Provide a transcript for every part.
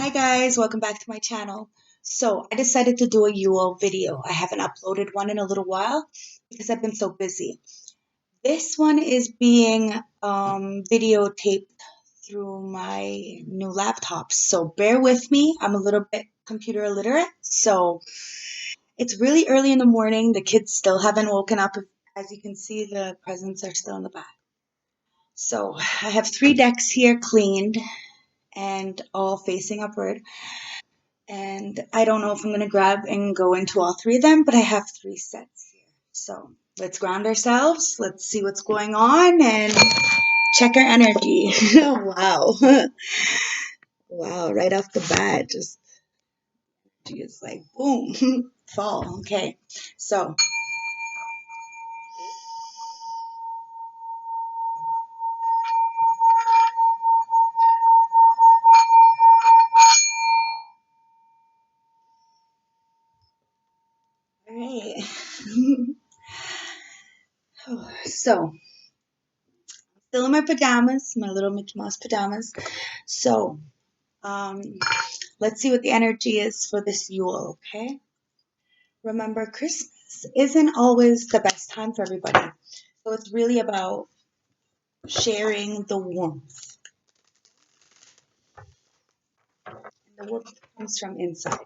Hi guys, welcome back to my channel. So I decided to do a Yule video. I haven't uploaded one in a little while because I've been so busy. This one is being videotaped through my new laptop. So bear with me. I'm a little bit computer illiterate. So it's really early in the morning. The kids still haven't woken up. As you can see, the presents are still in the back. So I have 3 decks here cleaned and all facing upward. And I don't know if I'm going to grab and go into all 3 of them, but I have 3 sets here. So let's ground ourselves. Let's see what's going on and check our energy. Wow. Wow, right off the bat, just like boom, fall. Okay, so. All right. So, still in my pajamas, my little Mickey Mouse pajamas. So, um, let's see what the energy is for this Yule, okay? Remember, Christmas isn't always the best time for everybody. So it's really about sharing the warmth. The warmth comes from inside.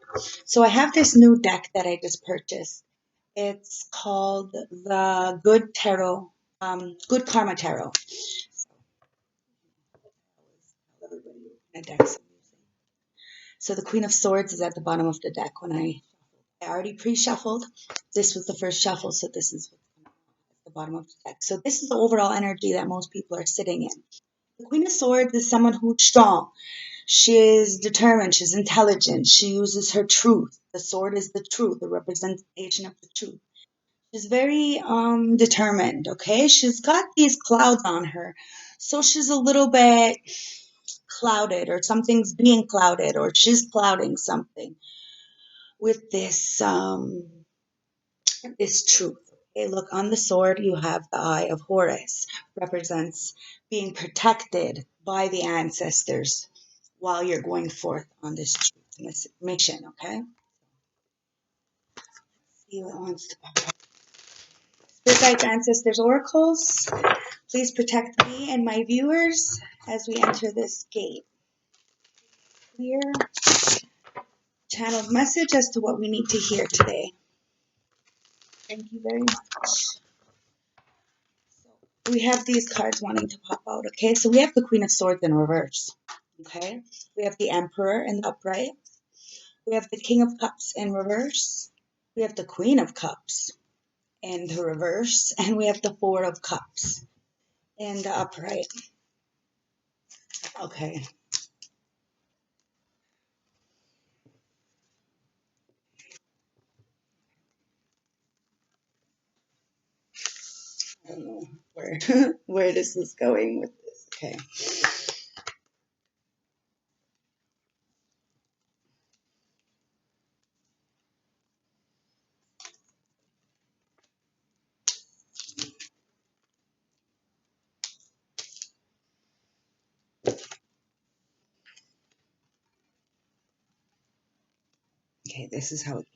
So I have this new deck that I just purchased. It's called the Good Karma Tarot. So the Queen of Swords is at the bottom of the deck. When I already pre-shuffled, this was the first shuffle, so this is the bottom of the deck. So this is the overall energy that most people are sitting in. The Queen of Swords is someone who's strong. She is determined. She's intelligent. She uses her truth. The sword is the truth, the representation of the truth. She's very determined, okay? She's got these clouds on her. So she's a little bit clouded, or something's being clouded, or she's clouding something with this truth. Okay, look, on the sword you have the Eye of Horus, represents being protected by the ancestors while you're going forth on this truth, this mission, okay? See what wants to pop up. Spirit guides, ancestors, oracles, please protect me and my viewers as we enter this gate. Clear channeled message as to what we need to hear today. Thank you very much. We have these cards wanting to pop out, okay? So we have the Queen of Swords in reverse, okay? We have the Emperor in the upright. We have the King of Cups in reverse. We have the Queen of Cups in the reverse. And we have the Four of Cups in the upright. Okay. I don't know where this is going with this. Okay. Okay, this is how it.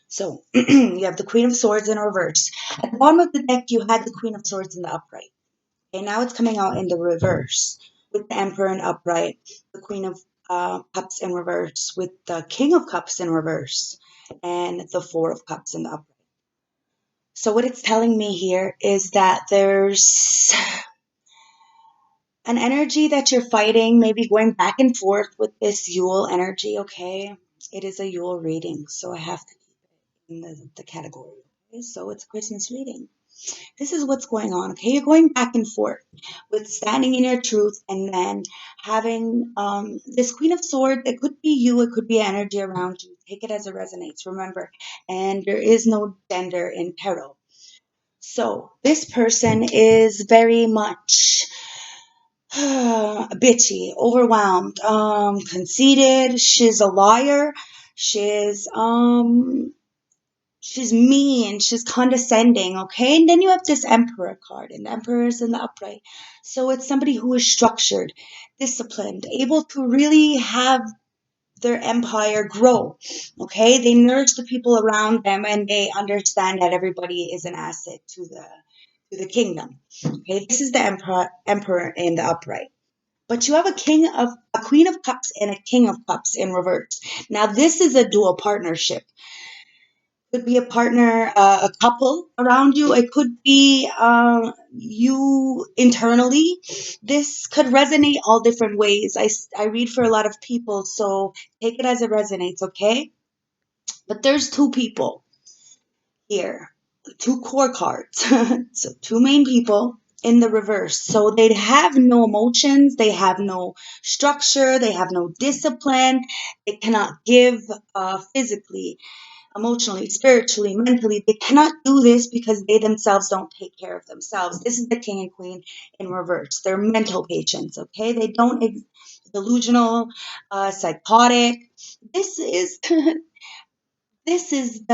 So you have the Queen of Swords in reverse. At the bottom of the deck, you had the Queen of Swords in the upright. Okay, now it's coming out in the reverse with the Emperor in upright, the Queen of Cups in reverse, with the King of Cups in reverse, and the Four of Cups in the upright. So what it's telling me here is that there's an energy that you're fighting, maybe going back and forth with this Yule energy, okay? It is a Yule reading, so I have to keep it in the category. Okay? So it's a Christmas reading. This is what's going on, okay? You're going back and forth with standing in your truth and then having this Queen of Swords. It could be you, it could be energy around you. Take it as it resonates, remember. And there is no gender in tarot. So this person is very much bitchy, overwhelmed, conceited. She's a liar. She's she's mean, she's condescending, okay? And then you have this Emperor card, and the Emperor is in the upright. So it's somebody who is structured, disciplined, able to really have their empire grow, okay? They nourish the people around them, and they understand that everybody is an asset to the kingdom, okay? This is the emperor in the upright. But you have a queen of cups and a king of cups in reverse. Now this is a dual partnership. Could be a partner, a couple around you. It could be you internally. This could resonate all different ways. I read for a lot of people, so take it as it resonates, okay? But there's two people here, two core cards. So two main people in the reverse. So they have no emotions, they have no structure, they have no discipline, they cannot give physically, emotionally, spiritually, mentally. They cannot do this because they themselves don't take care of themselves. This is the king and queen in reverse. They're mental patients, okay? They don't delusional, psychotic. This is this is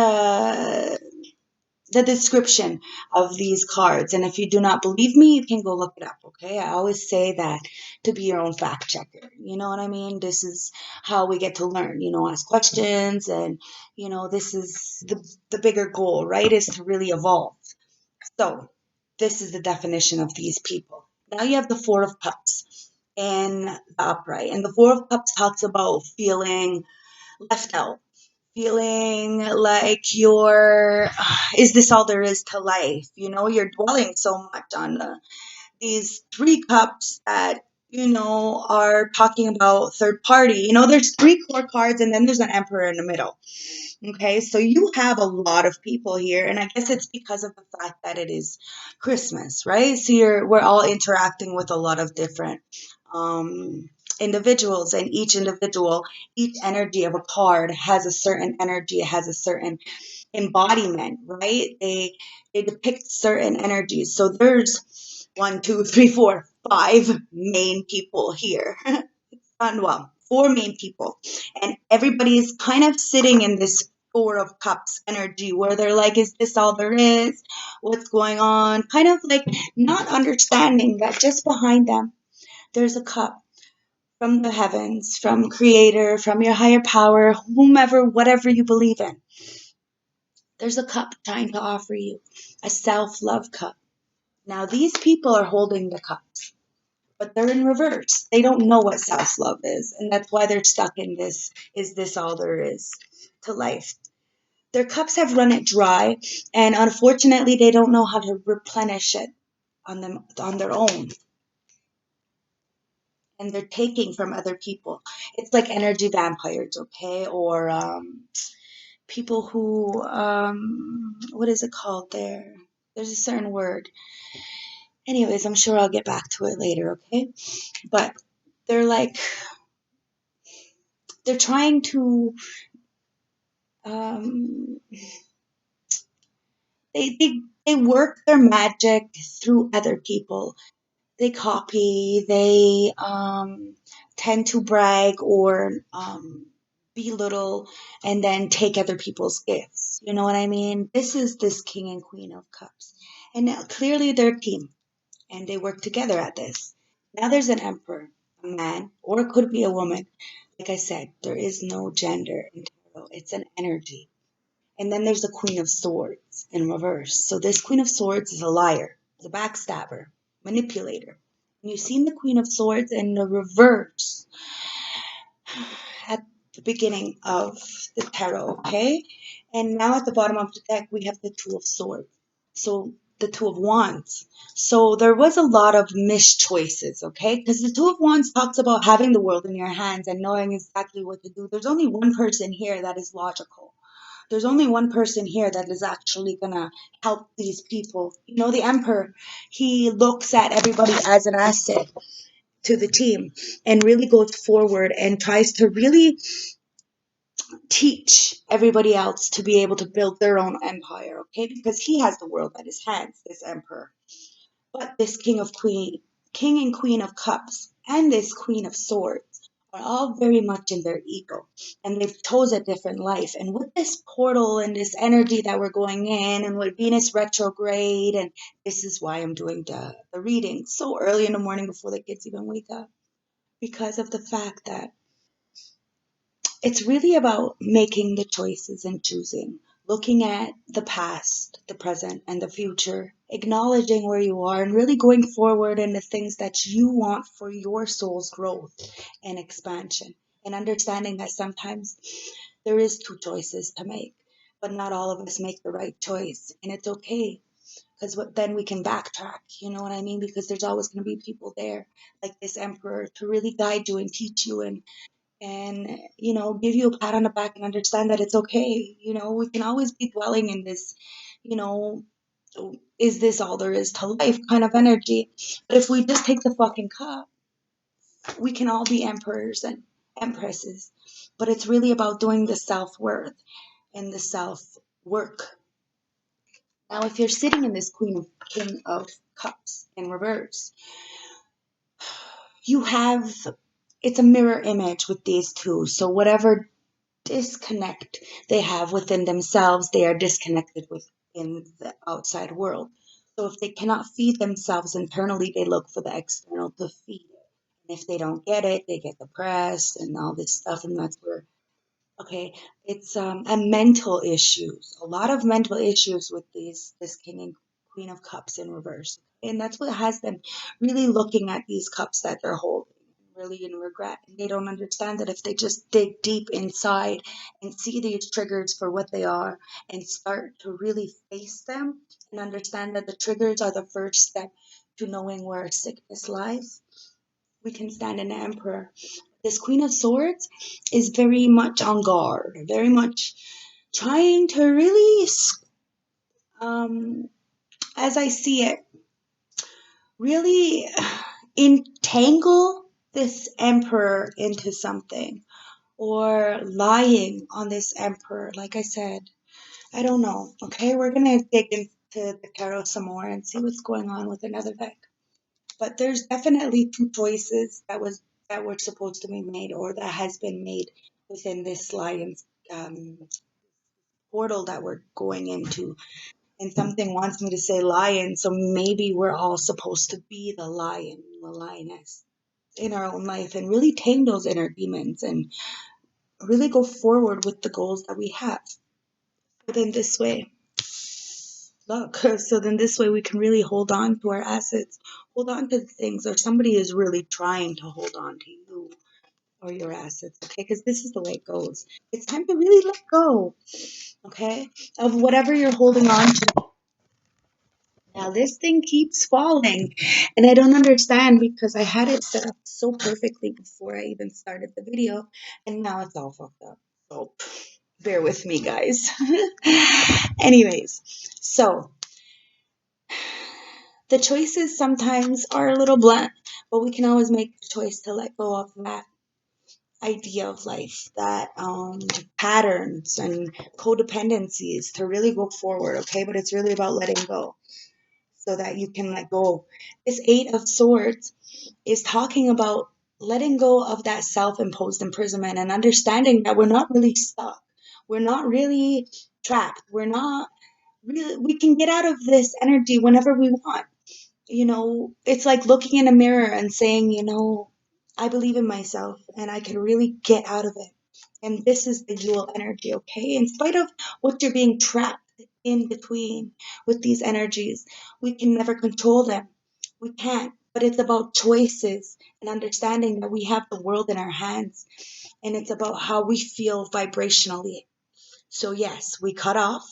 the description of these cards. And if you do not believe me, you can go look it up, okay? I always say that to be your own fact checker. You know what I mean? This is how we get to learn, ask questions. And, this is the bigger goal, right? Is to really evolve. So this is the definition of these people. Now you have the Four of Cups in the upright. And the Four of Cups talks about feeling left out, feeling like is this all there is to life? You're dwelling so much on these three cups that, are talking about third party. There's three core cards and then there's an emperor in the middle. Okay, so you have a lot of people here, and I guess it's because of the fact that it is Christmas, right? So we're all interacting with a lot of different individuals, and each energy of a card has a certain energy, it has a certain embodiment, right? They depict certain energies. So there's one, two, three, four, five main people here. Well, four main people, and everybody is kind of sitting in this Four of Cups energy where they're like, is this all there is? What's going on? Kind of like not understanding that just behind them there's a cup from the heavens, from creator, from your higher power, whomever, whatever you believe in. There's a cup trying to offer you a self-love cup. Now these people are holding the cups, but they're in reverse. They don't know what self-love is, and that's why they're stuck in this, is this all there is to life? Their cups have run it dry, and unfortunately they don't know how to replenish it on their own. And they're taking from other people. It's like energy vampires, okay? Or people who what is it called there? There's a certain word. Anyways, I'm sure I'll get back to it later, okay? But they're like, they're trying to um, they work their magic through other people. They copy, they tend to brag or belittle and then take other people's gifts. You know what I mean? This is this king and queen of cups. And now clearly they're a team and they work together at this. Now there's an emperor, a man, or it could be a woman. Like I said, there is no gender in tarot. It's an energy. And then there's the Queen of Swords in reverse. So this Queen of Swords is a liar, is a backstabber, manipulator. And you've seen the Queen of Swords in the reverse at the beginning of the tarot, okay? And now at the bottom of the deck, we have the Two of Swords. So the Two of Wands. So there was a lot of mischoices, okay? Because the Two of Wands talks about having the world in your hands and knowing exactly what to do. There's only one person here that is logical. There's only one person here that is actually gonna help these people. The emperor, he looks at everybody as an asset to the team and really goes forward and tries to really teach everybody else to be able to build their own empire, okay? Because he has the world at his hands, this emperor. But this king and queen of cups and this queen of swords are all very much in their ego, and they've chose a different life. And with this portal and this energy that we're going in, and with Venus retrograde, and this is why I'm doing the reading so early in the morning before the kids even wake up, because of the fact that it's really about making the choices and choosing, looking at the past, the present, and the future, acknowledging where you are, and really going forward in the things that you want for your soul's growth and expansion. And understanding that sometimes there is two choices to make, but not all of us make the right choice. And it's okay, because then we can backtrack. You know what I mean? Because there's always going to be people there, like this emperor, to really guide you and teach you and give you a pat on the back and understand that it's okay. We can always be dwelling in this, you know is this all there is to life kind of energy. But if we just take the fucking cup, we can all be emperors and empresses. But it's really about doing the self-worth and the self-work. Now, if you're sitting in this king of cups in reverse, you have, it's a mirror image with these two. So whatever disconnect they have within themselves, they are disconnected within the outside world. So if they cannot feed themselves internally, they look for the external to feed it. And if they don't get it, they get depressed and all this stuff. And that's where, okay, it's a mental issues, a lot of mental issues with this King and Queen of Cups in reverse. And that's what has them really looking at these cups that they're holding, really in regret. And they don't understand that if they just dig deep inside and see these triggers for what they are and start to really face them and understand that the triggers are the first step to knowing where our sickness lies, we can stand in the Emperor. This Queen of Swords is very much on guard, very much trying to really, um, as I see it, really entangle this Emperor into something, or lying on this Emperor. Like I said, I don't know. Okay, we're gonna dig into the tarot some more and see what's going on with another deck. But there's definitely two choices that were supposed to be made, or that has been made within this lion's portal that we're going into. And something wants me to say lion, so maybe we're all supposed to be the lion, the lioness in our own life, and really tame those inner demons and really go forward with the goals that we have. But in this way, look, so then this way we can really hold on to our assets, hold on to the things, or somebody is really trying to hold on to you or your assets, okay? Because this is the way it goes. It's time to really let go, okay, of whatever you're holding on to. Now this thing keeps falling, and I don't understand, because I had it set up so perfectly before I even started the video, and now it's all fucked up. So bear with me, guys. Anyways, so the choices sometimes are a little blunt, but we can always make the choice to let go of that idea of life, that patterns and codependencies, to really go forward, okay? But it's really about letting go so that you can let go. This Eight of Swords is talking about letting go of that self-imposed imprisonment and understanding that we're not really stuck. We're not really trapped. We're not really, we can get out of this energy whenever we want. It's like looking in a mirror and saying, I believe in myself and I can really get out of it. And this is the Yule energy, okay? In spite of what you're being trapped in between with these energies, we can never control them. We can't. But it's about choices and understanding that we have the world in our hands. And it's about how we feel vibrationally. So yes, we cut off.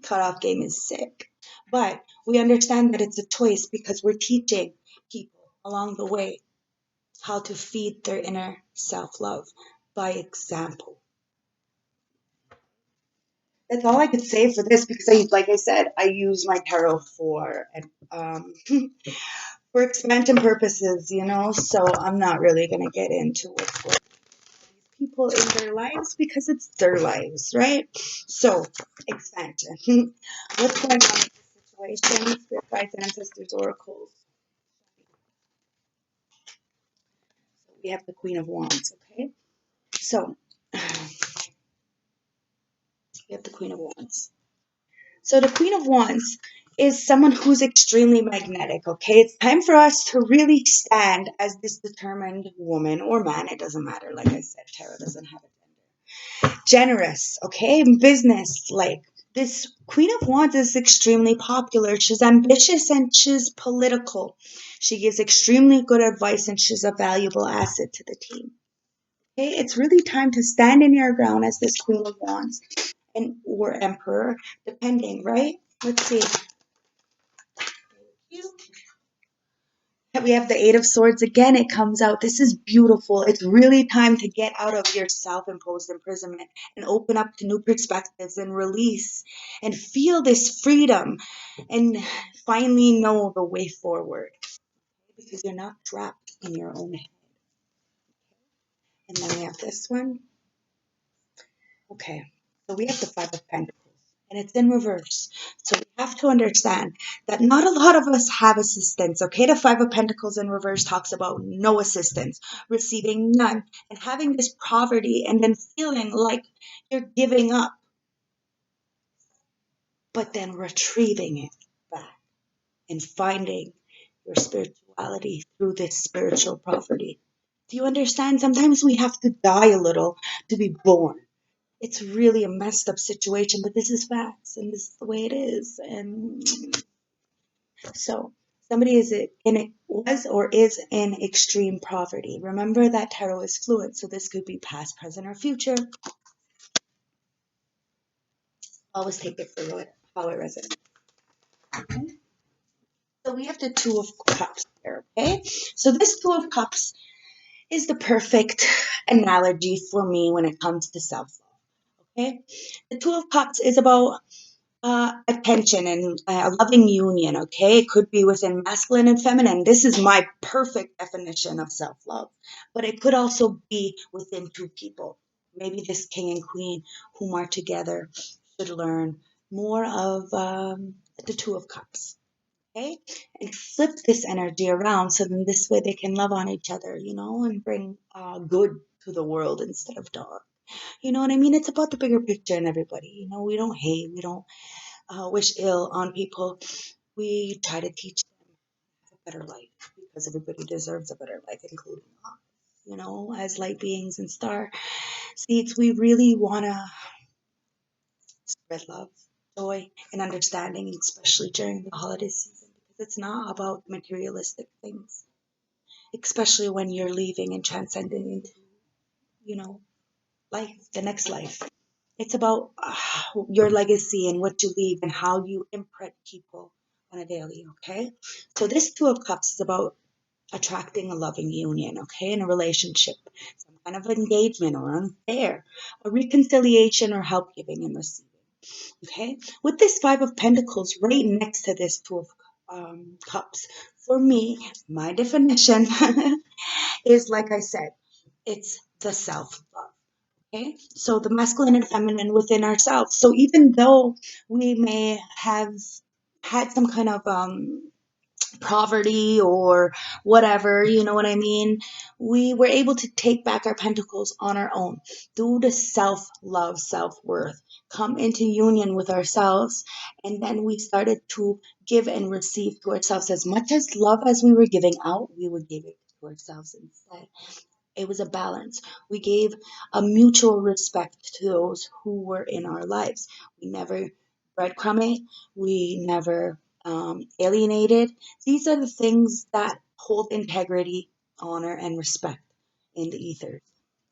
Cut off game is sick. But we understand that it's a choice because we're teaching people along the way how to feed their inner self-love by example. That's all I could say for this, because like I said, I use my tarot for um, for expansion purposes, So I'm not really gonna get into what's going on with people in their lives, because it's their lives, right? So expansion. What's going on with the situation? Spirit guides and ancestors oracles. We have the Queen of Wands, okay? So, we have the Queen of Wands. So the Queen of Wands is someone who's extremely magnetic, okay? It's time for us to really stand as this determined woman or man. It doesn't matter. Like I said, tarot doesn't have a gender. Generous, okay? Business, like this Queen of Wands is extremely popular. She's ambitious and she's political. She gives extremely good advice and she's a valuable asset to the team. Okay, it's really time to stand in your ground as this Queen of Wands and or Emperor, depending, right? Let's see. We have the Eight of Swords again. It comes out. This is beautiful. It's really time to get out of your self-imposed imprisonment and open up to new perspectives and release and feel this freedom and finally know the way forward because you're not trapped in your own head. And then we have this one. Okay, so we have the Five of Pentacles. And it's in reverse. So we have to understand that not a lot of us have assistance. Okay, the Five of Pentacles in reverse talks about no assistance, receiving none, and having this poverty and then feeling like you're giving up, but then retrieving it back and finding your spirituality through this spiritual poverty. Do you understand? Sometimes we have to die a little to be born. It's really a messed up situation, but this is facts and this is the way it is. And so somebody was or is in extreme poverty. Remember that tarot is fluid, so this could be past, present, or future. Always take it for how it resonates. Okay? So we have the Two of Cups here, okay? So this Two of Cups is the perfect analogy for me when it comes to self-love, okay? The Two of Cups is about attention and a loving union, okay? It could be within masculine and feminine. This is my perfect definition of self love. But it could also be within two people. Maybe this king and queen whom are together should learn more of the Two of Cups, okay? And flip this energy around so then this way they can love on each other, and bring good to the world instead of dark. You know what I mean? It's about the bigger picture and everybody. We don't hate, we don't wish ill on people. We try to teach them a better life because everybody deserves a better life, including us. As light beings and star seeds, we really want to spread love, joy, and understanding, especially during the holiday season, because it's not about materialistic things, especially when you're leaving and transcending into, life, the next life. It's about your legacy and what you leave and how you imprint people on a daily, okay? So this Two of Cups is about attracting a loving union, okay, in a relationship, some kind of engagement or unfair, a reconciliation or help giving and receiving, okay? With this Five of Pentacles right next to this Two of Cups, for me, my definition is like I said, it's the self-love. Okay, so the masculine and feminine within ourselves. So even though we may have had some kind of poverty or whatever, you know what I mean? We were able to take back our pentacles on our own through the self love, self worth, come into union with ourselves. And then we started to give and receive to ourselves as much as love as we were giving out, we would give it to ourselves instead. It was a balance. We gave a mutual respect to those who were in our lives. We never breadcrumbed. We never alienated. These are the things that hold integrity, honor, and respect in the ethers.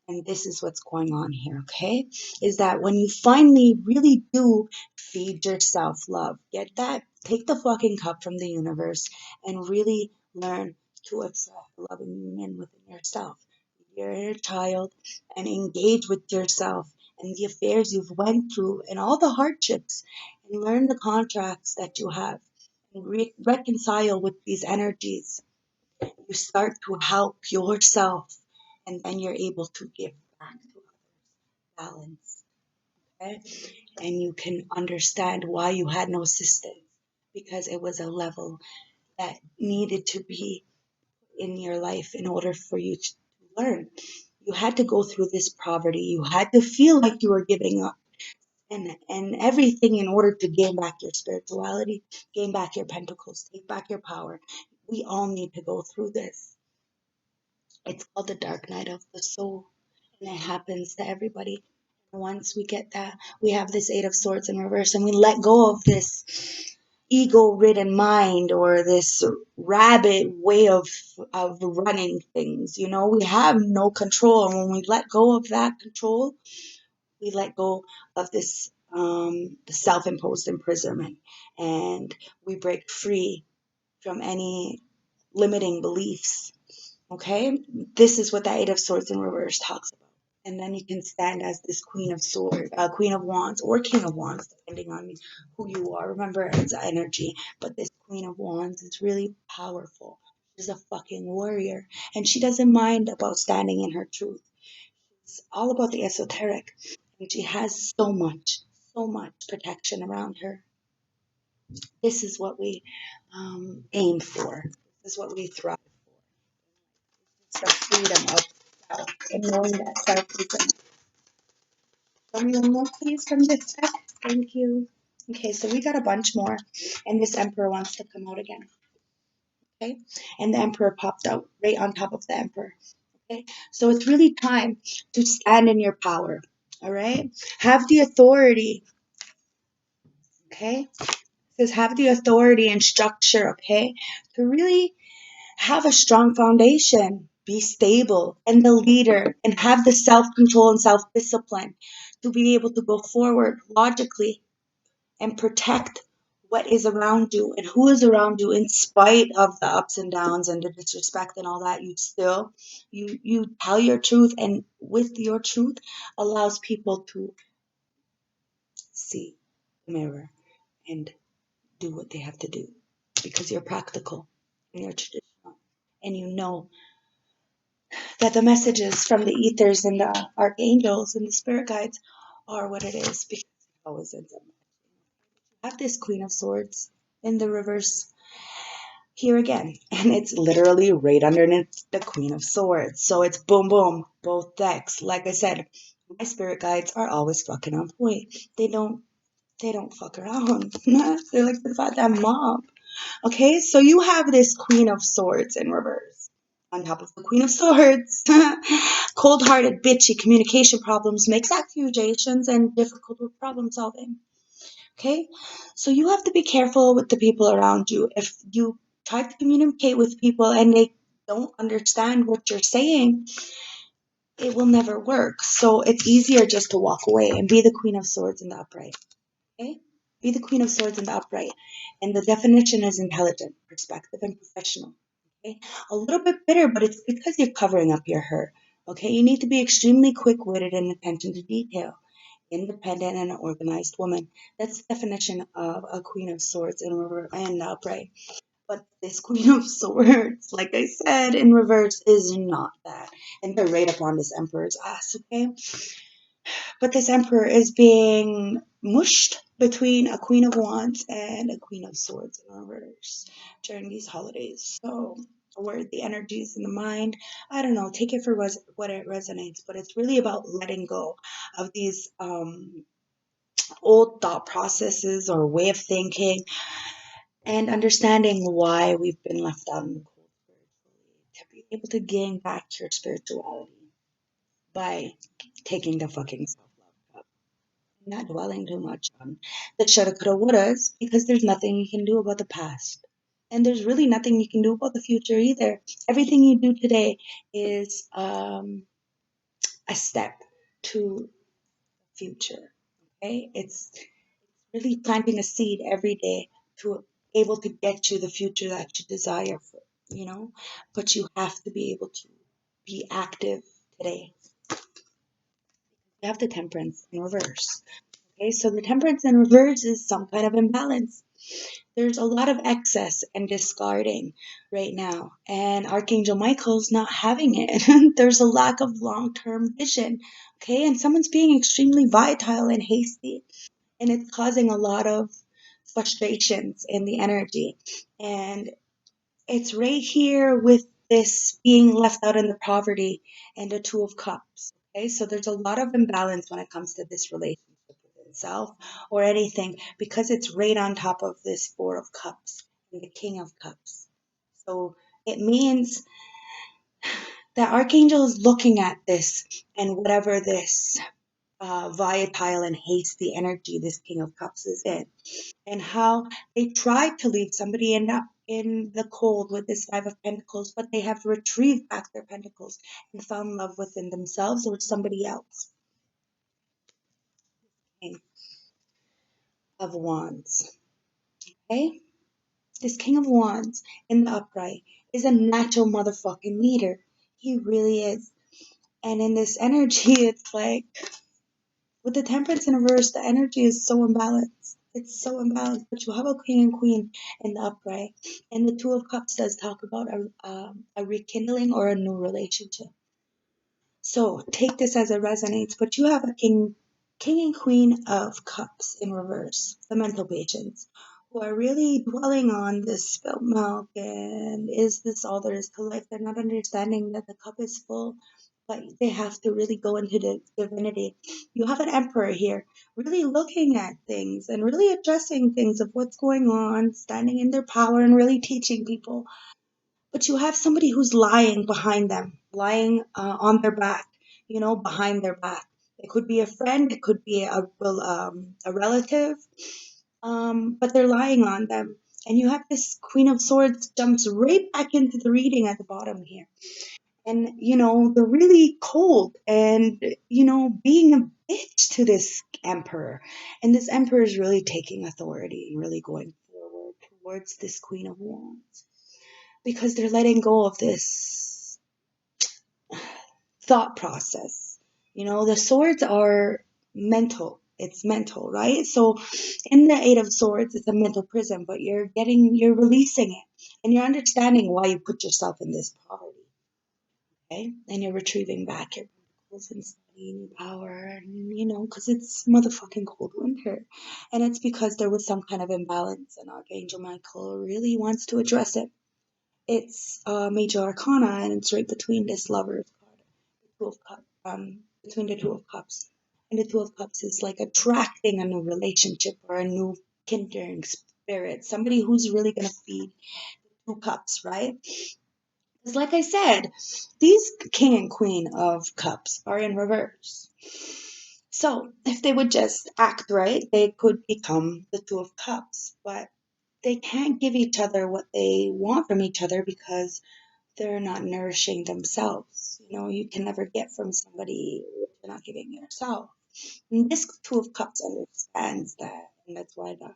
And this is what's going on here, okay? Is that when you finally really do feed yourself love, get that, take the fucking cup from the universe and really learn to attract love and union within yourself, your inner child, and engage with yourself and the affairs you've went through and all the hardships and learn the contracts that you have and reconcile with these energies. You start to help yourself and then you're able to give back to others, balance, okay? And you can understand why you had no assistance because it was a level that needed to be in your life in order for you to learn. You had to go through this poverty. You had to feel like you were giving up and everything in order to gain back your spirituality, gain back your pentacles, take back your power. We all need to go through this. It's called the dark night of the soul, and it happens to everybody. Once we get that, we have this Eight of Swords in reverse, and we let go of this ego-ridden mind or this rabid way of running things. You know, we have no control, and when we let go of that control, we let go of this self-imposed imprisonment, and we break free from any limiting beliefs. Okay, this is what the Eight of Swords in reverse talks about. And then you can stand as this Queen of Swords, Queen of Wands, or King of Wands, depending on who you are. Remember, it's energy, but this Queen of Wands is really powerful. She's a fucking warrior, and she doesn't mind about standing in her truth. It's all about the esoteric, and she has so much protection around her. This is what we aim for. This is what we thrive for. It's the freedom of self and knowing that self is enough. Show me one more, please, from this deck. Thank you. Okay, so we got a bunch more, and this Emperor wants to come out again. Okay, and the Emperor popped out right on top of the Emperor. Okay, so it's really time to stand in your power. All right, have the authority. Okay, it says have the authority and structure. Okay, to really have a strong foundation, be stable, and the leader, and have the self control and self discipline to be able to go forward logically and protect what is around you and who is around you in spite of the ups and downs and the disrespect and all that. You still you tell your truth, and with your truth allows people to see the mirror and do what they have to do because you're practical and you're traditional and you know that the messages from the ethers and the archangels and the spirit guides are what it is, because it always ends up. I have this Queen of Swords in the reverse here again, and it's literally right underneath the Queen of Swords. So it's boom, boom, both decks. Like I said, my spirit guides are always fucking on point. They don't fuck around. They're like the goddamn mob. Okay, so you have this Queen of Swords in reverse on top of the Queen of Swords. Cold-hearted, bitchy, communication problems, makes accusations, and difficult with problem solving. Okay, so you have to be careful with the people around you. If you try to communicate with people and they don't understand what you're saying, it will never work. So it's easier just to walk away and be the Queen of Swords in the upright. Okay? Be the Queen of Swords in the upright. And the definition is intelligent, perspective, and professional. Okay? A little bit bitter, but it's because you're covering up your hurt. Okay? You need to be extremely quick witted and attention to detail. Independent and an organized woman. That's the definition of a Queen of Swords in the upright. But this Queen of Swords, like I said, in reverse is not that. And they're right up on this Emperor's ass, okay? But this Emperor is being mushed between a Queen of Wands and a Queen of Swords in reverse during these holidays. So, where the energies in the mind, I don't know, take it for what it resonates, but it's really about letting go of these old thought processes or way of thinking and understanding why we've been left out in the cold spiritually, to be able to gain back your spirituality by taking the fucking self-love cup, not dwelling too much on the shoulda, coulda, wouldas, because there's nothing you can do about the past. And there's really nothing you can do about the future either. Everything you do today is a step to the future. Okay? It's really planting a seed every day to able to get you the future that you desire for, you know? But you have to be able to be active today. You have the temperance in reverse. Okay, so the temperance in reverse is some kind of imbalance. There's a lot of excess and discarding right now, and Archangel Michael's not having it. There's a lack of long term vision. Okay, and someone's being extremely vital and hasty, and it's causing a lot of frustrations in the energy. And it's right here with this being left out in the poverty, and the Two of Cups. Okay, so there's a lot of imbalance when it comes to this relationship with itself or anything, because it's right on top of this Four of Cups and the King of Cups. So it means that Archangel is looking at this, and whatever this volatile and hasty energy this King of Cups is in, and how they tried to leave somebody in the cold with this Five of Pentacles, but they have retrieved back their pentacles and found love within themselves or somebody else. King of Wands. Okay? This King of Wands in the upright is a natural motherfucking leader. He really is. And in this energy, it's like, with the Temperance in reverse, the energy is so imbalanced. It's so imbalanced. But you have a King and Queen in the upright. And the Two of Cups does talk about a rekindling or a new relationship. So take this as it resonates. But you have a King and Queen of Cups in reverse, the mental patients, who are really dwelling on this spilt milk and is this all there is to life? They're not understanding that the cup is full, but they have to really go into the divinity. You have an emperor here, really looking at things and really addressing things of what's going on, standing in their power and really teaching people. But you have somebody who's lying behind them, lying on their back, behind their back. It could be a friend, it could be a relative, but they're lying on them. And you have this Queen of Swords jumps right back into the reading at the bottom here. And, they're really cold and, being a bitch to this emperor. And this emperor is really taking authority and really going forward towards this Queen of Wands, because they're letting go of this thought process. The swords are mental. It's mental, right? So in the Eight of Swords, it's a mental prison, but you're releasing it, and you're understanding why you put yourself in this poverty, okay? And you're retrieving back your pentacles and studying power, and because it's motherfucking cold winter, and it's because there was some kind of imbalance, and Archangel Michael really wants to address it. It's major arcana, and it's right between this Lover's card, the Two of Cups, between the Two of Cups. And the Two of Cups is like attracting a new relationship or a new kindred spirit, somebody who's really going to feed the Two Cups, right? Because, like I said, these King and Queen of Cups are in reverse. So, if they would just act right, they could become the Two of Cups. But they can't give each other what they want from each other because they're not nourishing themselves. You can never get from somebody what you're not giving yourself. And this Two of Cups understands that, and that's why the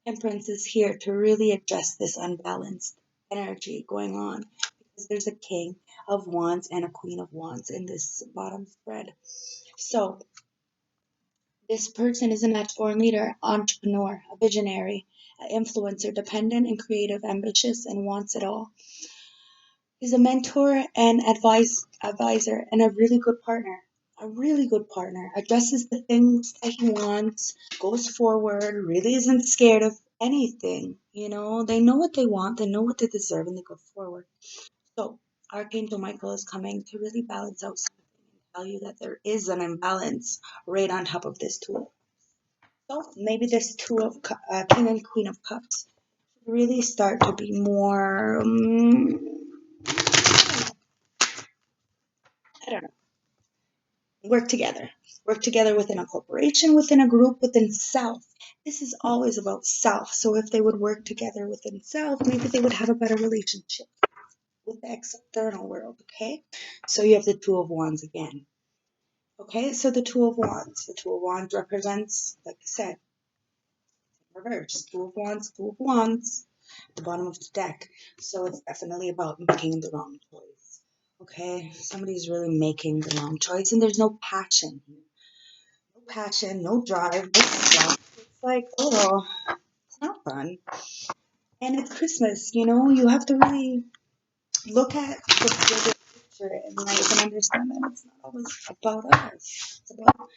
Temperance is here to really address this unbalanced energy going on, because there's a King of Wands and a Queen of Wands in this bottom spread. So this person is a natural-born leader, entrepreneur, a visionary, an influencer, dependent and creative, ambitious, and wants it all. He's a mentor and advisor and a really good partner. A really good partner. Addresses the things that he wants, goes forward, really isn't scared of anything. They know what they want, they know what they deserve, and they go forward. So, Archangel Michael is coming to really balance out something and tell you that there is an imbalance right on top of this tool. So, maybe this King and Queen of Cups really start to be more. I don't know. Work together within a corporation, within a group, within self. This is always about self. So if they would work together within self, maybe they would have a better relationship with the external world. Okay, so you have the Two of Wands again. Okay, so the Two of Wands represents, like I said, reverse. Two of Wands, the bottom of the deck. So it's definitely about making the wrong choice. Okay, somebody's really making the wrong choice, and there's no passion here. No passion, no drive, no stuff. It's like, oh, it's not fun. And it's Christmas, you have to really look at the bigger picture in life and understand that it's not always about us. It's about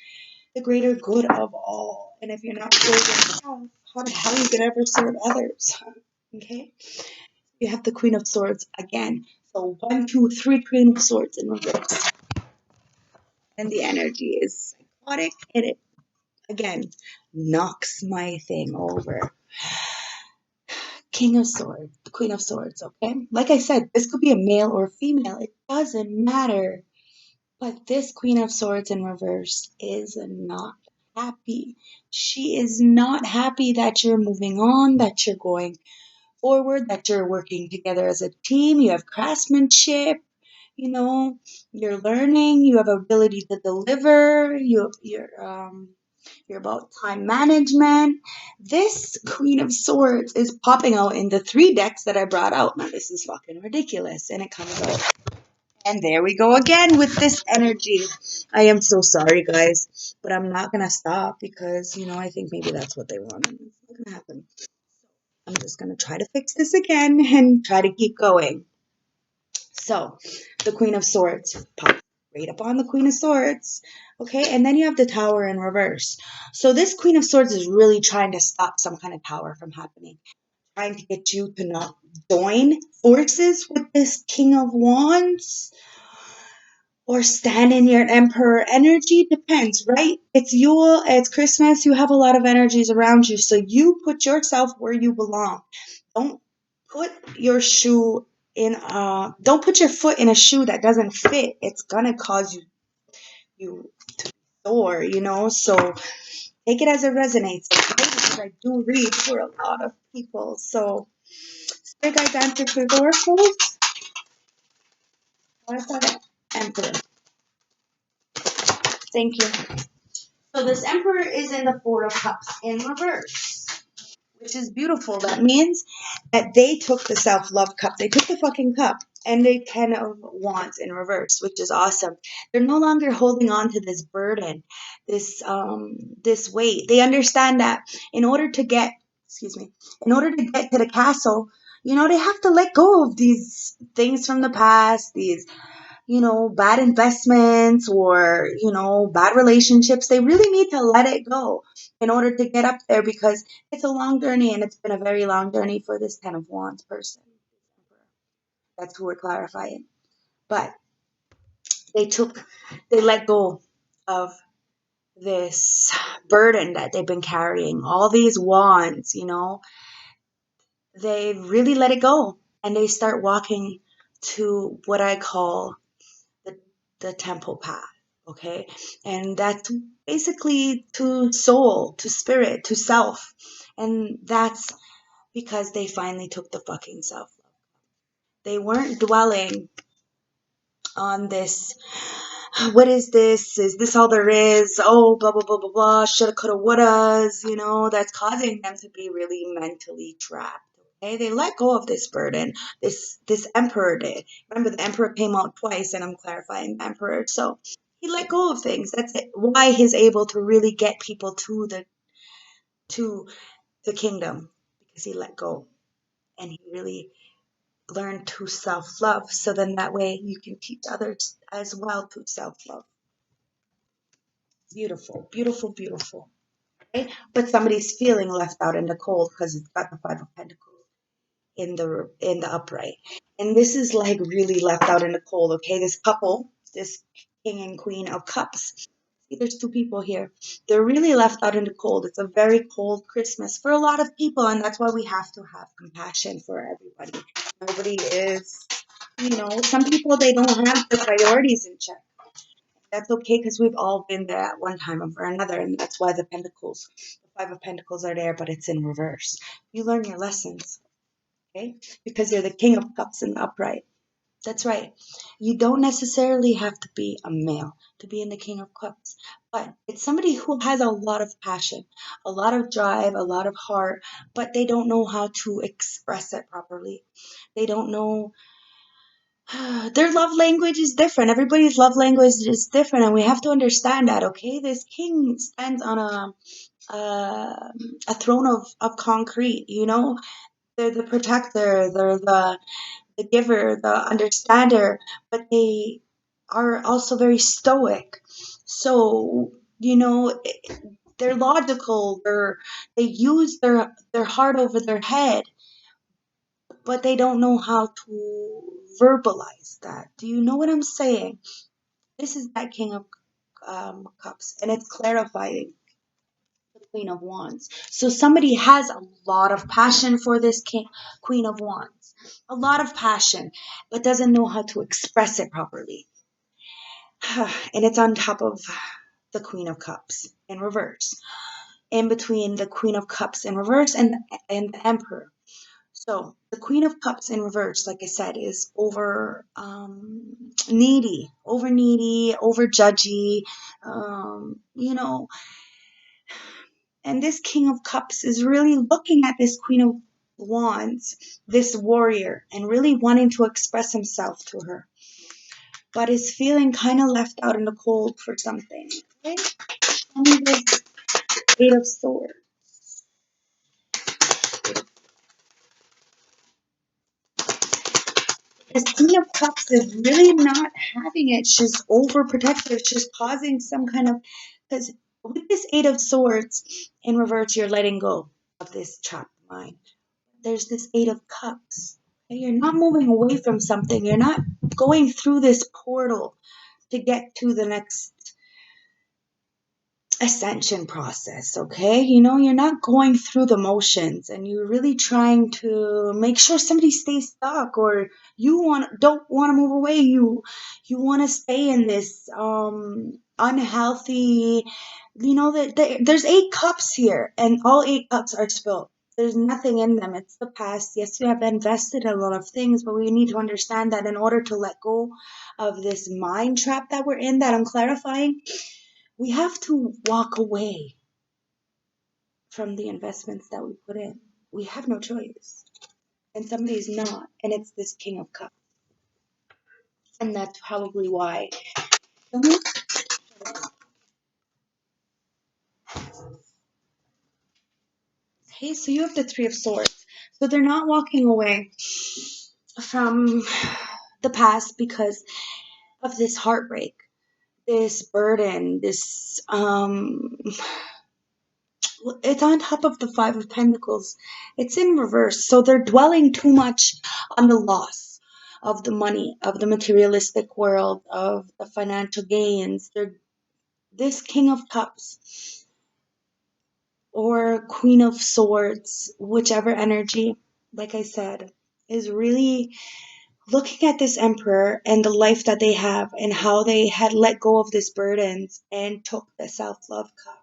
the greater good of all. And if you're not good yourself, how the hell are you going to ever serve others? Okay? You have the Queen of Swords again. So 1, 2, 3 Queen of Swords in reverse. And the energy is psychotic and it again knocks my thing over. King of Swords, Queen of Swords, okay? Like I said, this could be a male or a female. It doesn't matter. But this Queen of Swords in reverse is not happy. She is not happy that you're moving on, that you're going forward, that you're working together as a team. You have craftsmanship, you know, you're learning, you have ability to deliver, you're about time management. This Queen of Swords is popping out in the 3 decks that I brought out. Now, this is fucking ridiculous. And it comes out. And there we go again with this energy. I am so sorry, guys. But I'm not going to stop because, I think maybe that's what they want. It's not going to happen. I'm just going to try to fix this again and try to keep going. So, the Queen of Swords pops right up on the Queen of Swords. Okay, and then you have the Tower in reverse. So, this Queen of Swords is really trying to stop some kind of power from happening, trying to get you to not join forces with this King of Wands or stand in your Emperor energy. Depends, right? It's Yule, it's Christmas, you have a lot of energies around you, so you put yourself where you belong. Don't put your shoe don't put your foot in a shoe that doesn't fit. It's gonna cause you to soar, so take it as it resonates, okay? Because I do read for a lot of people. So spirit guides answer for the oracles. What about it? Emperor. Thank you. So this Emperor is in the 4 of Cups in reverse, which is beautiful. That means that they took the self-love cup. They took the fucking cup and they 10 of Wands in reverse, which is awesome. They're no longer holding on to this burden, this weight. They understand that in order to get, in order to get to the castle, they have to let go of these things from the past, these bad investments or, bad relationships. They really need to let it go in order to get up there because it's a long journey and it's been a very long journey for this 10 of Wands person. That's who we're clarifying. But they let go of this burden that they've been carrying, all these wands, they really let it go and they start walking to what I call the, the temple path. Okay. And that's basically to soul, to spirit, to self. And that's because they finally took the fucking self love. They weren't dwelling on this. What is this? Is this all there is? Oh, blah, blah, blah, blah, blah. Shoulda, coulda, wouldas, that's causing them to be really mentally trapped. Okay, they let go of this burden. This emperor did. Remember, the emperor came out twice, and I'm clarifying the emperor. So he let go of things. That's it. Why he's able to really get people to the kingdom, because he let go and he really learned to self-love. So then that way you can teach others as well to self-love. Beautiful, beautiful, beautiful. Okay? But somebody's feeling left out in the cold because it's got the 5 of Pentacles in the upright. And this is like really left out in the cold, okay? This couple, this King and Queen of Cups. See, there's 2 people here. They're really left out in the cold. It's a very cold Christmas for a lot of people, and that's why we have to have compassion for everybody. Nobody is, some people, they don't have their priorities in check. That's okay because we've all been there at one time or another, and that's why the 5 of Pentacles are there, but it's in reverse. You learn your lessons, okay? Because you're the King of Cups in the upright. That's right. You don't necessarily have to be a male to be in the King of Cups, but it's somebody who has a lot of passion, a lot of drive, a lot of heart, but they don't know how to express it properly. They don't know. Their love language is different. Everybody's love language is different, and we have to understand that. Okay, this king stands on a throne of concrete. They're the protector. They're the giver, the understander, but they are also very stoic. So they're logical. They use their heart over their head, but they don't know how to verbalize that. Do you know what I'm saying? This is that King of Cups, and it's clarifying the Queen of Wands. So somebody has a lot of passion for this Queen of Wands, a lot of passion, but doesn't know how to express it properly. And it's on top of the Queen of Cups in reverse, in between the Queen of Cups in reverse and the Emperor. So the Queen of Cups in reverse, like I said, is over needy, over judgy, you know. And this King of Cups is really looking at this Queen of Wands, this warrior, and really wanting to express himself to her, but is feeling kind of left out in the cold for something. Okay? Tell me this Eight of Swords. This Queen of Cups is really not having it. She's overprotective. She's causing some kind of, because with this Eight of Swords in reverse, you're letting go of this trapped mind. There's this Eight of Cups. Okay? You're not moving away from something. You're not going through this portal to get to the next ascension process. Okay, you're not going through the motions, and you're really trying to make sure somebody stays stuck, or don't want to move away. You want to stay in this unhealthy, that there's 8 cups here, and all 8 cups are spilled. There's nothing in them. It's the past. Yes, you have invested a lot of things, but we need to understand that in order to let go of this mind trap that we're in, that I'm clarifying, we have to walk away from the investments that we put in. We have no choice. And somebody's not. And it's this King of Cups. And that's probably why. Okay, so you have the Three of Swords. So they're not walking away from the past because of this heartbreak, this burden, this it's on top of the Five of Pentacles. It's in reverse. So they're dwelling too much on the loss of the money, of the materialistic world, of the financial gains. This King of Cups or Queen of Swords, whichever energy, like I said, is really looking at this Emperor and the life that they have and how they had let go of these burdens and took the self-love cup.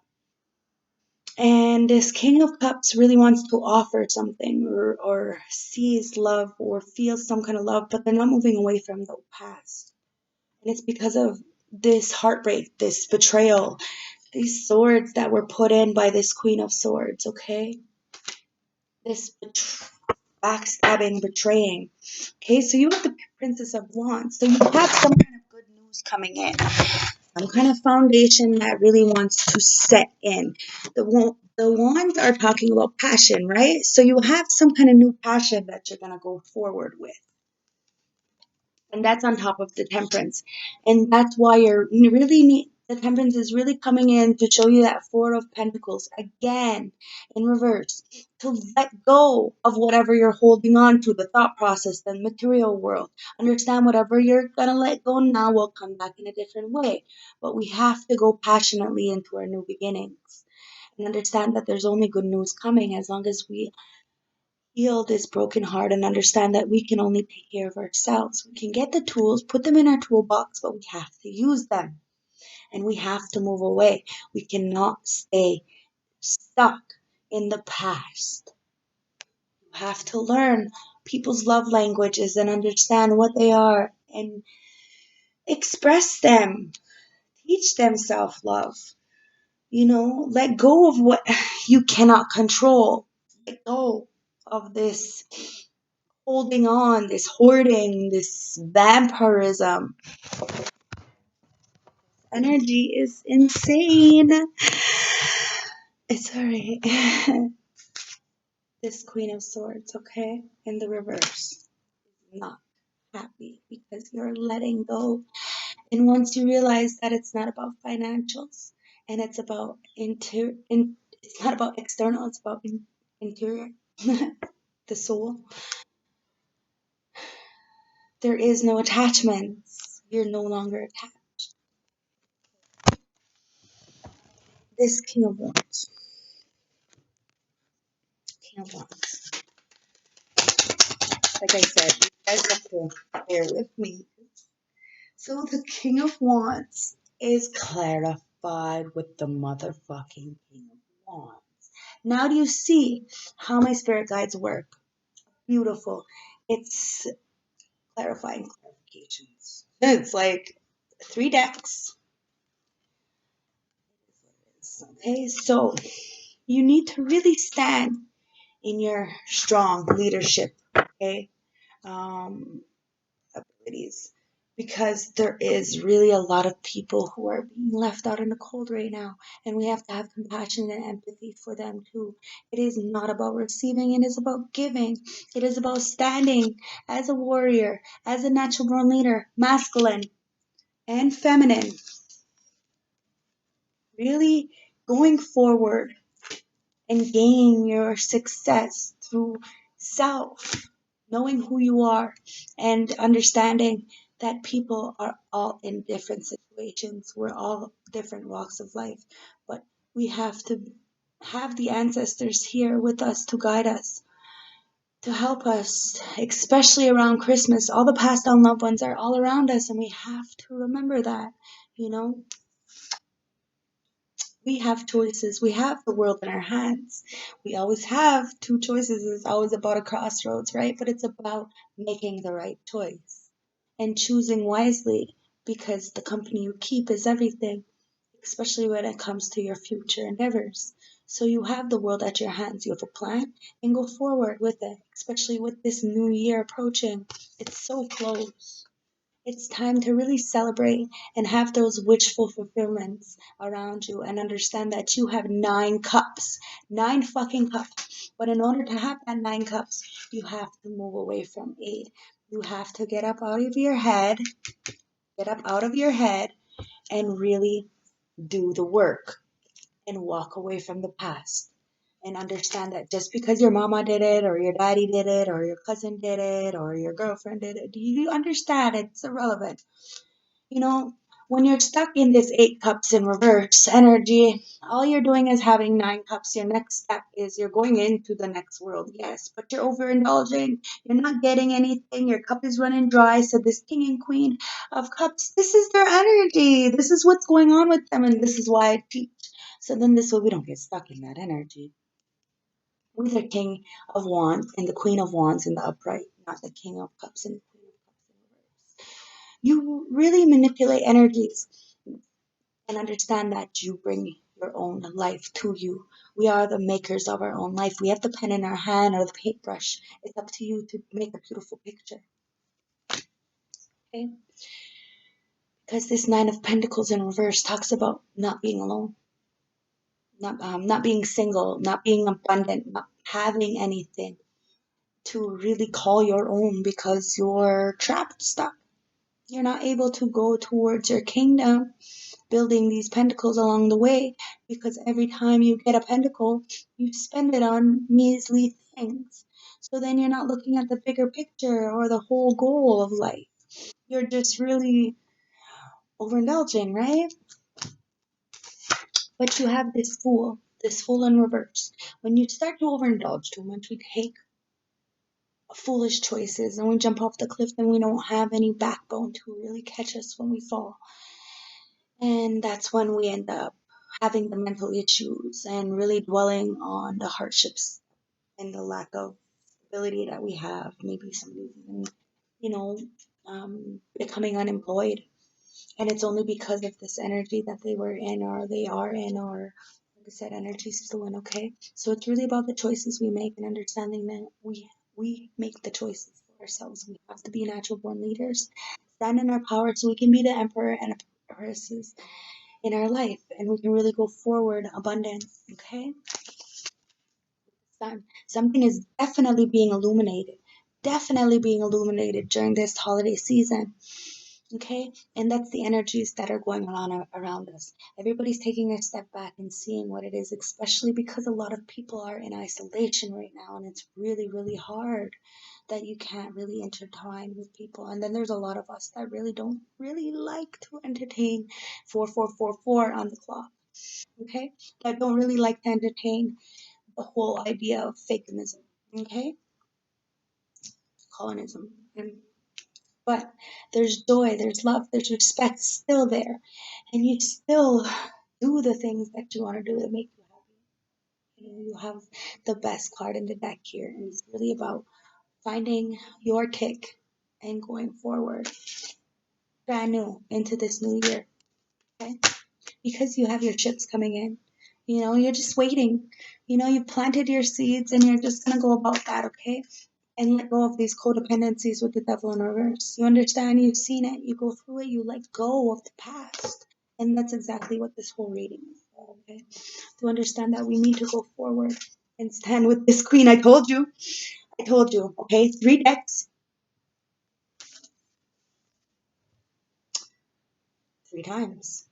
And this King of Cups really wants to offer something, or sees love or feels some kind of love, but they're not moving away from the past. And it's because of this heartbreak, this betrayal, these swords that were put in by this Queen of Swords, okay? This backstabbing, betraying. Okay, so you have the Princess of Wands. So you have some kind of good news coming in. Some kind of foundation that really wants to set in. The wands are talking about passion, right? So you have some kind of new passion that you're going to go forward with. And that's on top of the Temperance. And that's why the Temperance is really coming in to show you that Four of Pentacles again in reverse, to let go of whatever you're holding on to, the thought process, the material world. Understand whatever you're going to let go now will come back in a different way. But we have to go passionately into our new beginnings and understand that there's only good news coming as long as we heal this broken heart and understand that we can only take care of ourselves. We can get the tools, put them in our toolbox, but we have to use them and we have to move away. We cannot stay stuck in the past. You have to learn people's love languages and understand what they are and express them. Teach them self-love. Let go of what you cannot control. Let go of this holding on, this hoarding, this vampirism. Energy is insane. It's alright. This Queen of Swords, okay? In the reverse. Not happy because you're letting go. And once you realize that it's not about financials and it's about it's not about external, it's about interior, the soul. There is no attachments. You're no longer attached. This King of Wands. King of Wands. Like I said, you guys have to bear with me. So the King of Wands is clarified with the motherfucking King of Wands. Now do you see how my spirit guides work? Beautiful. It's clarifying clarifications. It's like 3 decks. Okay, so you need to really stand in your strong leadership, okay, um, abilities, because there is really a lot of people who are being left out in the cold right now, and we have to have compassion and empathy for them too. It is not about receiving, it is about giving. It is about standing as a warrior, as a natural born leader, masculine and feminine, really going forward and gaining your success through self, knowing who you are, and understanding that people are all in different situations. We're all different walks of life, but we have to have the ancestors here with us to guide us, to help us, especially around Christmas. All the passed on loved ones are all around us, and we have to remember that, you know. We have choices. We have the world in our hands. We always have two choices. It's always about a crossroads, right? But it's about making the right choice and choosing wisely, because the company you keep is everything, especially when it comes to your future endeavors. So you have the world at your hands. You have a plan and go forward with it, especially with this new year approaching. It's so close. It's time to really celebrate and have those wishful fulfillments around you and understand that you have 9 cups, 9 fucking cups. But in order to have that 9 cups, you have to move away from 8. You have to get up out of your head and really do the work and walk away from the past. And understand that just because your mama did it, or your daddy did it, or your cousin did it, or your girlfriend did it, do you understand it's irrelevant? You know, when you're stuck in this 8 cups in reverse energy, all you're doing is having 9 cups. Your next step is you're going into the next world, yes, but you're overindulging. You're not getting anything. Your cup is running dry. So, this king and queen of cups, this is their energy. This is what's going on with them, and this is why I teach. So, then this way we don't get stuck in that energy. With the king of wands and the queen of wands in the upright, not the king of cups and the queen of cups in reverse. You really manipulate energies and understand that you bring your own life to you. We are the makers of our own life. We have the pen in our hand or the paintbrush. It's up to you to make a beautiful picture. Okay? Because this Nine of Pentacles in reverse talks about not being alone, not being single, not being abundant, not having anything to really call your own because you're trapped, stuck. You're not able to go towards your kingdom, building these pentacles along the way, because every time you get a pentacle, you spend it on measly things. So then you're not looking at the bigger picture or the whole goal of life. You're just really overindulging, right? But you have this fool in reverse. When you start to overindulge too much, we take foolish choices and we jump off the cliff and we don't have any backbone to really catch us when we fall. And that's when we end up having the mental issues and really dwelling on the hardships and the lack of ability that we have. Maybe somebody's even, you know, becoming unemployed. And it's only because of this energy that they were in or they are in, or like I said, energy's still in, okay? So it's really about the choices we make and understanding that we make the choices for ourselves. We have to be natural born leaders, stand in our power so we can be the emperor and empresses in our life, and we can really go forward abundant, okay? Something is definitely being illuminated during this holiday season, okay? And that's the energies that are going on around us. Everybody's taking a step back and seeing what it is, especially because a lot of people are in isolation right now, and it's really, really hard. that you can't really intertwine with people. And then there's a lot of us that really don't really like to entertain 4444 on the clock. Okay? That don't really like to entertain the whole idea of fakeism. Okay? Colonism. But there's joy, there's love, there's respect still there. And you still do the things that you want to do that make you happy. You have the best card in the deck here. And it's really about finding your kick and going forward brand new into this new year. Okay? Because you have your chips coming in. You're just waiting. You planted your seeds and you're just gonna go about that, okay? And let go of these codependencies with the devil in reverse. You understand, you've seen it, you go through it, you let go of the past. And that's exactly what this whole reading is about, okay? To understand that we need to go forward and stand with this queen. I told you, okay? 3 decks, 3 times,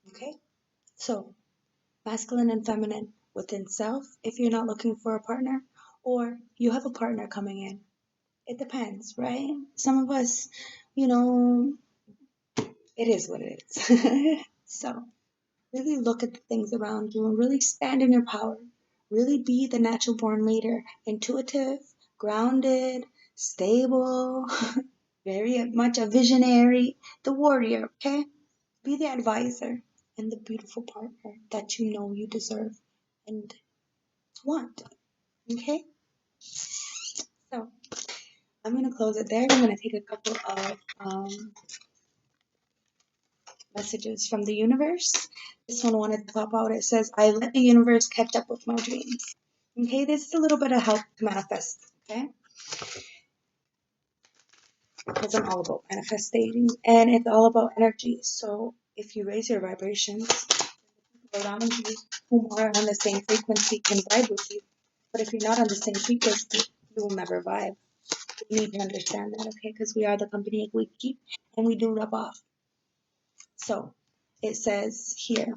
okay? So, masculine and feminine within self, if you're not looking for a partner, or you have a partner coming in. It depends, right? Some of us, you know, it is what it is. So, really look at the things around you and really stand in your power. Really be the natural born leader, intuitive, grounded, stable, very much a visionary, the warrior, okay? Be the advisor and the beautiful partner that you know you deserve and want, okay? So I'm going to close it there. I'm going to take a couple of messages from the universe. This one wanted to pop out. It says, I let the universe catch up with my dreams. Okay, this is a little bit of help to manifest, okay? Because I'm all about manifesting and it's all about energy. So if you raise your vibrations, people around you who are on the same frequency can vibe with you. But if you're not on the same frequency, you will never vibe. You need to understand that, okay? Because we are the company we keep and we do rub off. So it says here,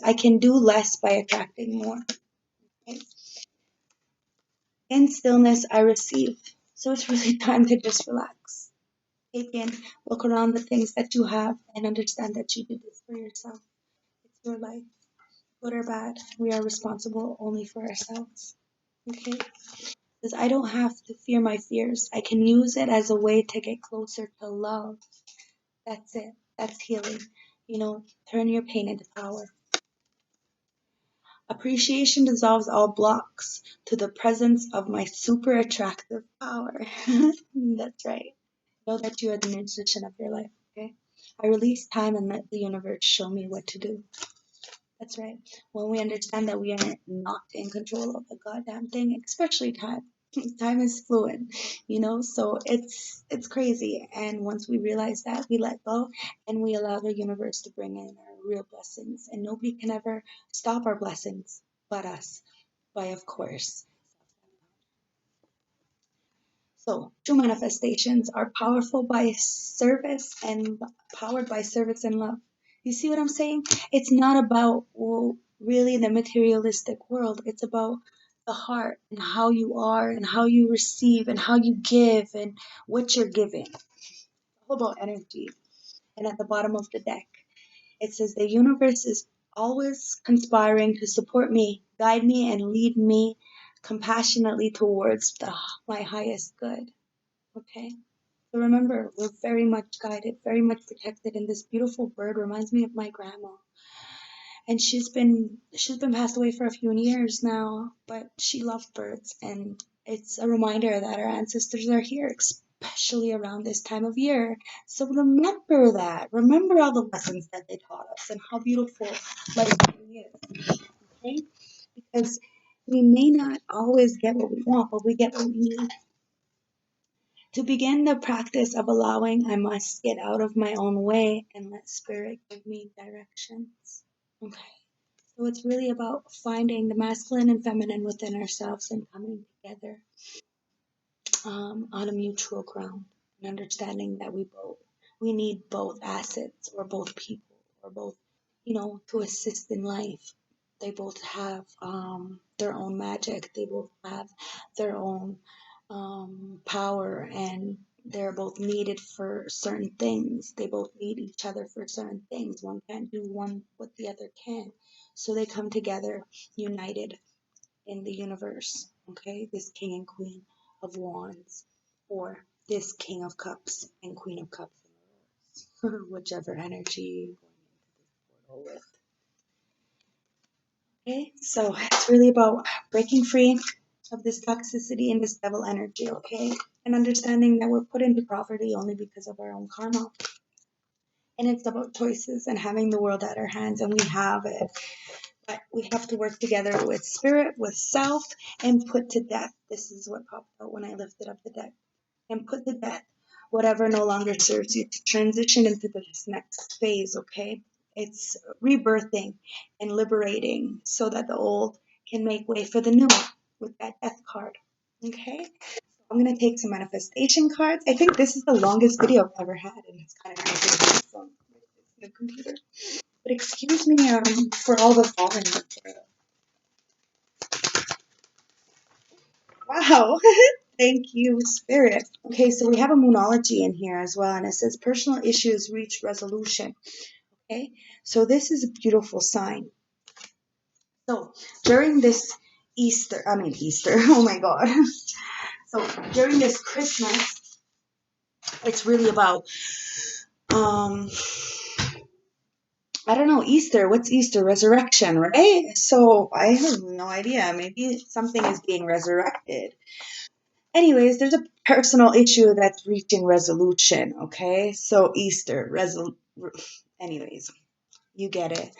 I can do less by attracting more. Okay? In stillness, I receive. So it's really time to just relax. Take in, look around the things that you have, and understand that you did this for yourself. It's your life. Good or bad, we are responsible only for ourselves. Okay? Because I don't have to fear my fears. I can use it as a way to get closer to love. That's it. That's healing. Turn your pain into power. Appreciation dissolves all blocks to the presence of my super attractive power. That's right. Know that you are the musician of your life, okay? I release time and let the universe show me what to do. That's right. When we understand that we are not in control of the goddamn thing, especially time. Time is fluid, so it's crazy. And once we realize that, we let go and we allow the universe to bring in our real blessings. And nobody can ever stop our blessings but us, by of course. So true manifestations are powerful by service and powered by service and love. You see what I'm saying? It's not about really the materialistic world. It's about the heart and how you are and how you receive and how you give and what you're giving. It's all about energy. And at the bottom of the deck, it says the universe is always conspiring to support me, guide me, and lead me compassionately towards my highest good. Okay? So remember, we're very much guided, very much protected, and this beautiful bird reminds me of my grandma. And she's been passed away for a few years now, but she loved birds, and it's a reminder that our ancestors are here, especially around this time of year. So remember that. Remember all the lessons that they taught us and how beautiful life really is. Okay? Because we may not always get what we want, but we get what we need. To begin the practice of allowing, I must get out of my own way and let spirit give me directions. Okay. So it's really about finding the masculine and feminine within ourselves and coming together on a mutual ground and understanding that we need both assets or both people or both, to assist in life. They both have their own magic. They both have their own power, and they're both needed for certain things. They both need each other for certain things. One can't do one what the other can. So they come together, united in the universe. Okay, this king and queen of wands, or this king of cups and queen of cups, whichever energy you're going into this portal with. Okay, so it's really about breaking free of this toxicity and this devil energy, okay? And understanding that we're put into poverty only because of our own karma. And it's about choices and having the world at our hands, and we have it. But we have to work together with spirit, with self, and put to death. This is what popped out when I lifted up the deck. And put to death whatever no longer serves you, to transition into this next phase, okay? It's rebirthing and liberating so that the old can make way for the new with that death card, okay? I'm going to take some manifestation cards. I think this is the longest video I've ever had, and it's kind of nice to do this on the computer. But excuse me for all the falling. Wow. Thank you, Spirit. Okay, so we have a moonology in here as well, and it says personal issues reach resolution. Okay, so this is a beautiful sign. So during this Easter, oh my God. So during this Christmas, it's really about, I don't know, Easter. What's Easter? Resurrection, right? So I have no idea. Maybe something is being resurrected. Anyways, there's a personal issue that's reaching resolution, okay? So Easter, anyways, you get it.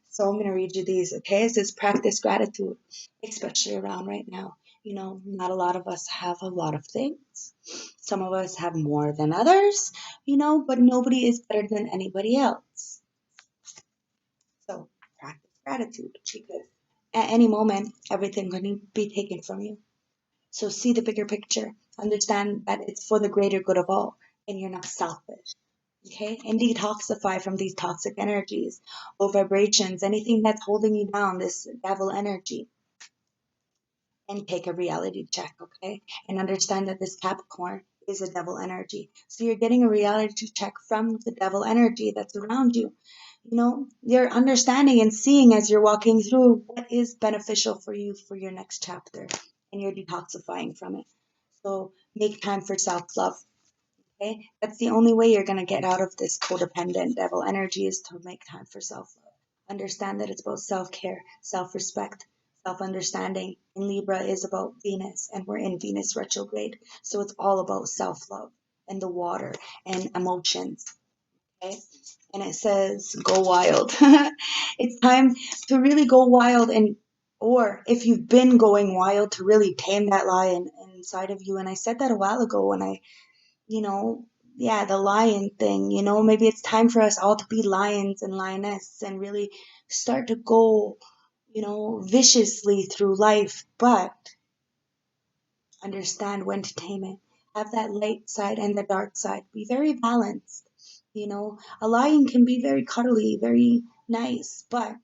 So I'm going to read you these, okay? It says practice gratitude, especially around right now. You know, not a lot of us have a lot of things. Some of us have more than others, you know, but nobody is better than anybody else. So practice gratitude because at any moment, everything can be taken from you. So see the bigger picture. Understand that it's for the greater good of all, and you're not selfish. Okay? And detoxify from these toxic energies or vibrations, anything that's holding you down, this devil energy. And take a reality check, okay? And understand that this Capricorn is a devil energy. So you're getting a reality check from the devil energy that's around you. You know, you're understanding and seeing as you're walking through what is beneficial for you for your next chapter, and you're detoxifying from it. So make time for self-love, okay? That's the only way you're going to get out of this codependent devil energy, is to make time for self-love. Understand that it's about self-care, self-respect, self-understanding. And Libra is about Venus, and we're in Venus retrograde. So it's all about self-love and the water and emotions, okay? And it says, go wild. It's time to really go wild, and or if you've been going wild, to really tame that lion inside of you. And I said that a while ago when I, you know, yeah, the lion thing, you know, maybe it's time for us all to be lions and lionesses and really start to go, you know, viciously through life, but understand when to tame it. Have that light side and the dark side. Be very balanced. You know, a lion can be very cuddly, very nice, but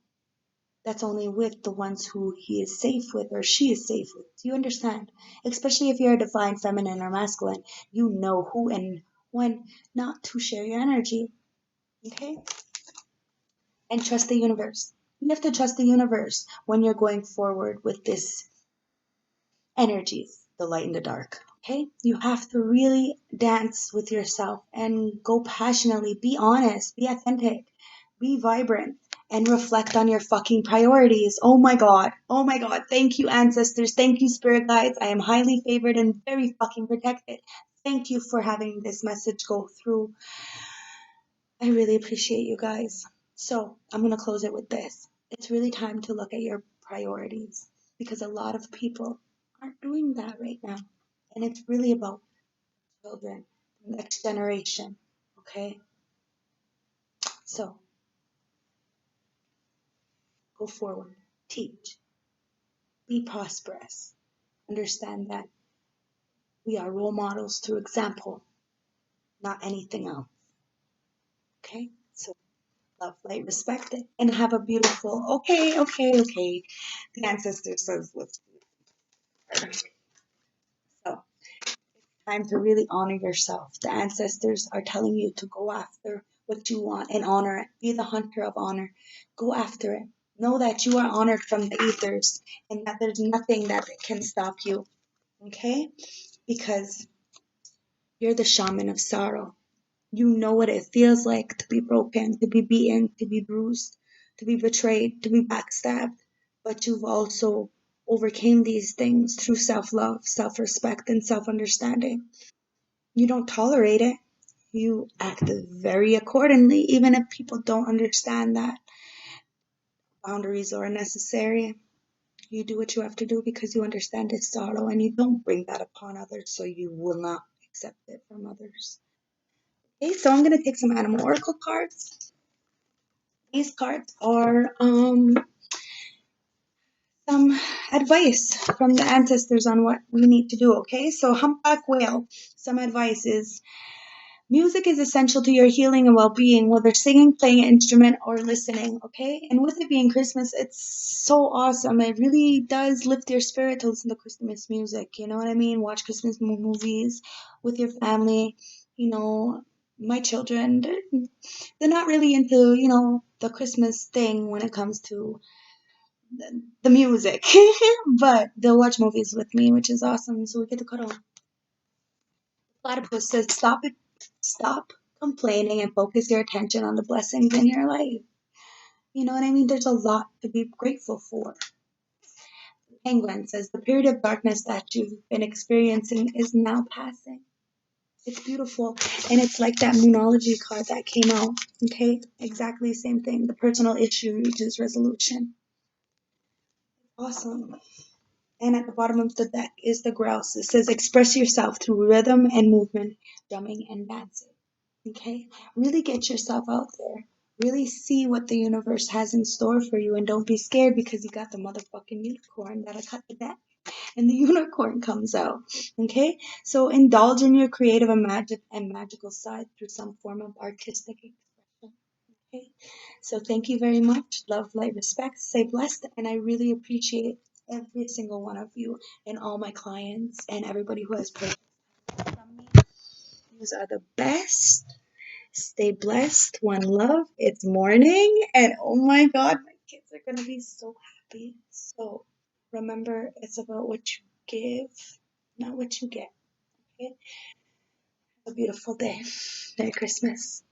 that's only with the ones who he is safe with or she is safe with. Do you understand? Especially if you're a divine feminine or masculine, you know who and when not to share your energy. Okay? And trust the universe. You have to trust the universe when you're going forward with this energies, the light and the dark. Okay? You have to really dance with yourself and go passionately. Be honest, be authentic, be vibrant, and reflect on your fucking priorities. Oh my God. Oh my God. Thank you, ancestors. Thank you, spirit guides. I am highly favored and very fucking protected. Thank you for having this message go through. I really appreciate you guys. So I'm going to close it with this. It's really time to look at your priorities, because a lot of people aren't doing that right now. And it's really about children, the next generation. Okay? So go forward, teach, be prosperous. Understand that we are role models through example, not anything else. Okay? So Love, light, respect, and have a beautiful. Okay, okay, okay. The ancestor says, let's do it. So, time to really honor yourself. The ancestors are telling you to go after what you want and honor it. Be the hunter of honor. Go after it. Know that you are honored from the ethers and that there's nothing that can stop you. Okay? Because you're the shaman of sorrow. You know what it feels like to be broken, to be beaten, to be bruised, to be betrayed, to be backstabbed. But you've also overcame these things through self-love, self-respect, and self-understanding. You don't tolerate it. You act very accordingly, even if people don't understand that boundaries are necessary. You do what you have to do because you understand its sorrow and you don't bring that upon others, so you will not accept it from others. Okay, so I'm going to take some animal oracle cards. These cards are some advice from the ancestors on what we need to do, okay? So humpback whale, some advice is music is essential to your healing and well-being, whether singing, playing an instrument, or listening, okay? And with it being Christmas, it's so awesome. It really does lift your spirit to listen to Christmas music, you know what I mean? Watch Christmas movies with your family, you know. My children, they're not really into, the Christmas thing when it comes to the music, but they'll watch movies with me, which is awesome. So we get to cuddle. Platypus says, stop complaining and focus your attention on the blessings in your life. You know what I mean? There's a lot to be grateful for. Penguin says, the period of darkness that you've been experiencing is now passing. It's beautiful. And it's like that Moonology card that came out. Okay? Exactly the same thing. The personal issue reaches resolution. Awesome. And at the bottom of the deck is the grouse. It says, express yourself through rhythm and movement, drumming and dancing. Okay? Really get yourself out there. Really see what the universe has in store for you. And don't be scared because you got the motherfucking unicorn that'll cut the deck. And the unicorn comes out. Okay? So indulge in your creative and magical side through some form of artistic expression. Okay? So thank you very much. Love, light, respect. Stay blessed. And I really appreciate every single one of you and all my clients and everybody who has purchased from me. You are the best. Stay blessed. One love. It's morning. And oh my God, my kids are going to be so happy. So remember, it's about what you give, not what you get. Okay? Have a beautiful day. Merry Christmas.